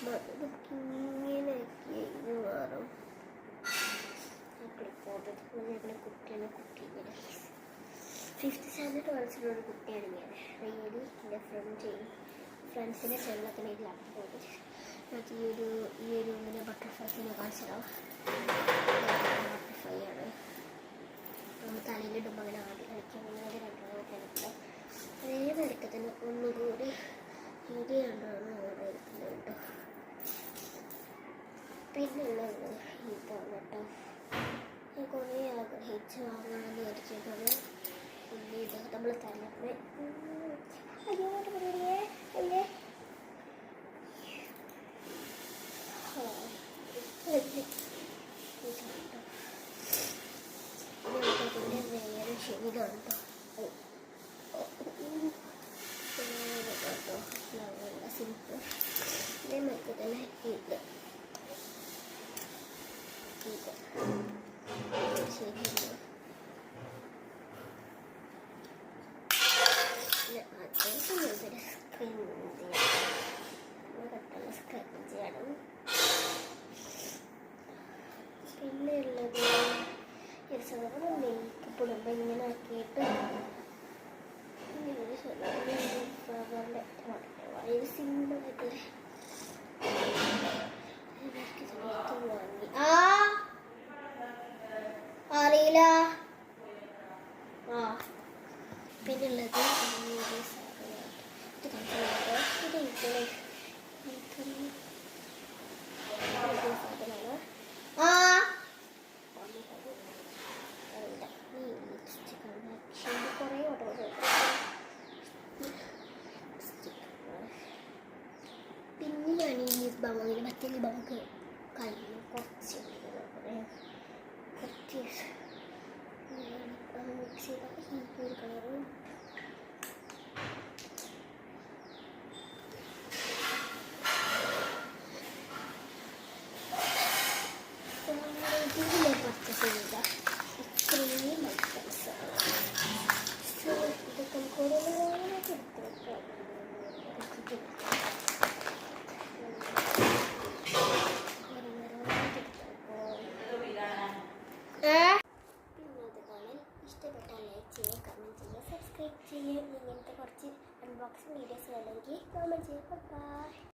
ഇങ്ങനെയൊക്കെ ഇത് മാറും. ഞങ്ങളുടെ കുട്ടിയാണ്. കുട്ടി ഇങ്ങനെ 5th സ്റ്റാൻഡേർഡ് പഠിച്ചിട്ടുള്ള ഒരു കുട്ടിയാണ് ഞാൻ. റിയലി എൻ്റെ ഫ്രണ്ട്സിൻ്റെ ചെല്ലത്തിന് ഇതിലാക്കി പോയിട്ട് ഈ ഒരു ഇങ്ങനെ ബട്ടർഫ്ലൈസിനെ കാണിച്ചിടാം. ബട്ടർഫ്ലൈ ആണ്. നമ്മൾ തലയിലിടുമ്പോൾ അങ്ങനെ ആദ്യം കളിക്കാൻ അങ്ങനെ രണ്ടാമത്തെ എടുക്കുക. അതേ നിരക്ക് തന്നെ ഒന്നുകൂടി ഇത് രണ്ടാണ് അവിടെ എടുക്കുന്നത് കേട്ടോ. പിന്നുള്ളത് ഇതാണ് കേട്ടോ. ഞാൻ കുറേ ആഗ്രഹിച്ച് വാങ്ങണമെന്ന് വിചാരിച്ചിട്ടാണ് ഇത് നമ്മൾ തലപ്പേ. അയ്യോ പറയേ അല്ലേ ഇതിൻ്റെ വേറെ ശരിയാണ് കേട്ടോ. സിമ്പിൾ ഇതേ മറ്റേ തന്നെ ഇത് ശരിയല്ല. അത്യാവശ്യം സ്ക്രഞ്ചിയാണ്. പിന്നെ ഉള്ളത് മേക്കപ്പ് ഇടുമ്പോൾ ഇങ്ങനെ ആക്കിയിട്ട് വളരെ സിമ്പിളായിട്ട് വാങ്ങി. അറിയില്ല. പിന്നുള്ളത് കുറേ ഓട്ടോസ് പിന്നെ ഞാൻ ഈ ബാങ്കിന് മറ്റേ ബാങ്ക് കഴിഞ്ഞു കുറച്ച് മിക്സ് ചെയ്ത ഈ ഒരു കളറും പർച്ചേസ് ചെയ്ത ഇത്രയും ഐറ്റംസ് ഇതൊക്കെ കൂടുതലായിട്ട് എടുത്ത് ഇഷ്ടപ്പെട്ടാൽ ലൈക്ക് ചെയ്യുക, കമൻറ്റ് ചെയ്യുക, സബ്സ്ക്രൈബ് ചെയ്യുക. ഇങ്ങനത്തെ കുറച്ച് അൺബോക്സിങ് വീഡിയോസ് വേണമെങ്കിൽ കമൻറ്റ് ചെയ്യുക.